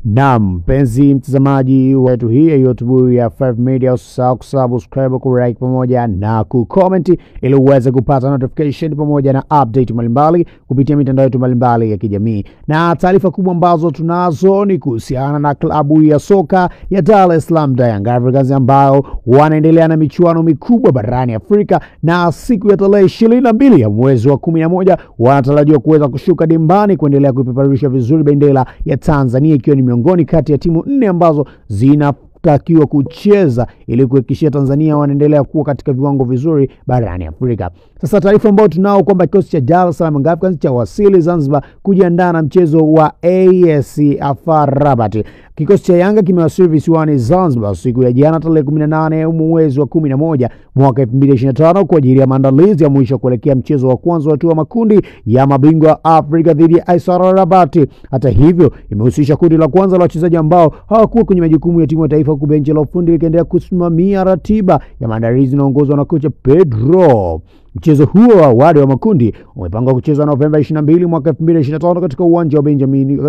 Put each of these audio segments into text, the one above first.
Naam, mpenzi mtazamaji wetu hii ya YouTube ya 5 Media, usisahau kusubscribe, kulike pamoja na kucomment ili uweze kupata notification pamoja na update mbalimbali kupitia mitandao yetu mbalimbali ya kijamii. Na taarifa kubwa ambazo tunazo ni kuhusiana na klabu ya soka ya Dar es Salaam Young Africans ambao wanaendelea na michuano mikubwa barani Afrika, na siku ya tarehe 22 ya mwezi wa 11 wanatarajiwa kuweza kushuka dimbani kuendelea kuipeperusha vizuri bendera ya Tanzania, ikiwa ni miongoni kati ya timu 4 ambazo zinatakiwa kucheza ili kuhakikisha Tanzania wanaendelea kuwa katika viwango vizuri barani Afrika. Sasa taarifa ambayo tunao kwamba kikosi cha Dar es Salaam Young Africans cha wasili Zanzibar kujiandaa na mchezo wa AS FAR Rabat. Kikosi cha Yanga kimewasili visiwani Zanzibar siku ya jana tarehe 18 mwezi wa 11 mwaka 2025 kwa ajili ya maandalizi ya mwisho kuelekea mchezo wa kwanza wa hatua ya makundi ya mabingwa Afrika dhidi ya AS FAR Rabat. Hata hivyo, imehusisha kundi la kwanza la wachezaji ambao hawakuwa kwenye majukumu ya timu ya taifa, huku benchi la ufundi likiendelea kusimamia ratiba ya maandalizi inaongozwa na kocha Pedro. Mchezo huo wa awali wa makundi umepangwa kuchezwa Novemba 22 mwaka 2025 katika uwanja wa Benjamin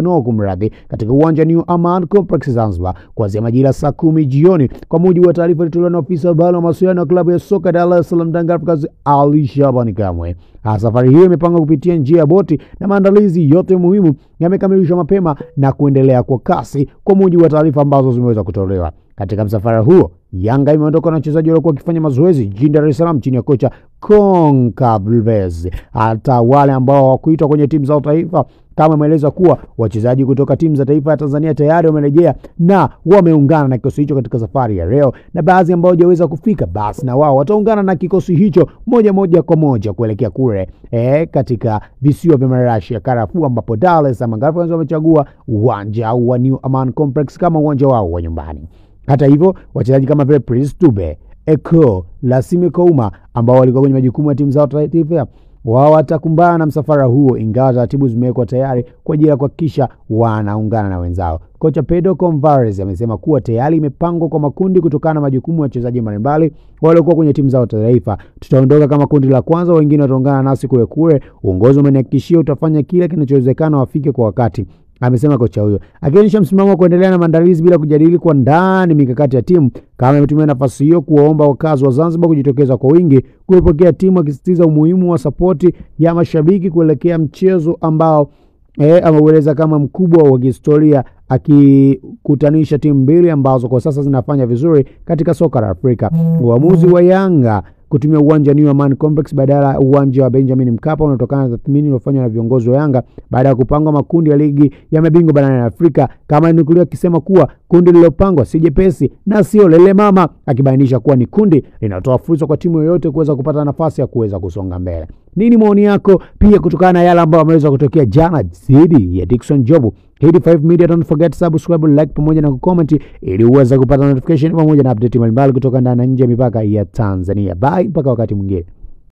katika uwanja New Aman Complex Zanzibar kuanzia majira saa 10 jioni, kwa mujibu wa taarifa iliyotolewa na ofisa habari wa masuala ya klabu ya soka Dar es Salaam Young Africans Ali Shabani Kamwe. Safari hiyo imepangwa kupitia njia ya boti na maandalizi yote muhimu yamekamilishwa mapema na kuendelea kwa kasi, kwa mujibu wa taarifa ambazo zimeweza kutolewa. Katika msafara huo, Yanga imeondoka na wachezaji waliokuwa wakifanya mazoezi jijini Dar es Salaam chini ya kocha Concalves. Hata wale ambao hawakuitwa kwenye timu za taifa, kama maelezo kuwa wachezaji kutoka timu za taifa ya Tanzania tayari wamerejea na wameungana na kikosi hicho katika safari ya leo, na baadhi ambao hawajaweza kufika basi na wao wataungana na kikosi hicho moja kwa moja kuelekea kule katika visiwa vya Marashi ya Karafuu, ambapo Dar es Salaam Young Africans wamechagua uwanja wa New Aman Complex kama uwanja wao wa nyumbani. Hata hivyo, wachezaji kama vile Prince Dube, Eko, Lasime Kouma ambao walikuwa kwenye majukumu ya timu zao taifa, wao watakumbana na msafara huo, ingawa taratibu zimewekwa tayari kwa ajili ya kuhakikisha wanaungana na wenzao. Kocha Pedro Convares amesema kuwa tayari imepangwa kwa makundi kutokana na majukumu ya wachezaji mbalimbali waliokuwa kwenye timu zao taifa. Tutaondoka kama kundi la kwanza, wengine wataungana nasi kule. Uongozi umenihakikishia utafanya kile kinachowezekana wafike kwa wakati, amesema kocha huyo, akionyesha msimamo wa kuendelea na maandalizi bila kujadili kwa ndani mikakati ya timu. Kama imetumia nafasi hiyo kuwaomba wakazi wa Zanzibar kujitokeza kwa wingi kuipokea timu, akisisitiza umuhimu wa sapoti ya mashabiki kuelekea mchezo ambao ameueleza kama mkubwa wa historia, akikutanisha timu mbili ambazo kwa sasa zinafanya vizuri katika soka la Afrika. Uamuzi wa Yanga kutumia uwanja New Aman Complex badala ya uwanja wa Benjamin Mkapa unatokana na tathmini iliyofanywa na viongozi wa Yanga baada ya kupanga makundi ya ligi ya mabingwa barani Afrika, kama inukuliwa akisema kuwa kundi lililopangwa si jepesi na sio lele mama, akibainisha kuwa ni kundi linalotoa fursa kwa timu yoyote kuweza kupata nafasi ya kuweza kusonga mbele. Nini maoni yako pia kutokana na yale ambayo yameweza kutokea jana dhidi ya Dickson Job? Hidi 5 Media, don't forget to subscribe, like pamoja na kucomment ili uweze kupata notification pamoja na update mbalimbali kutoka ndani na nje ya mipaka ya Tanzania. Bye, mpaka wakati mwingine.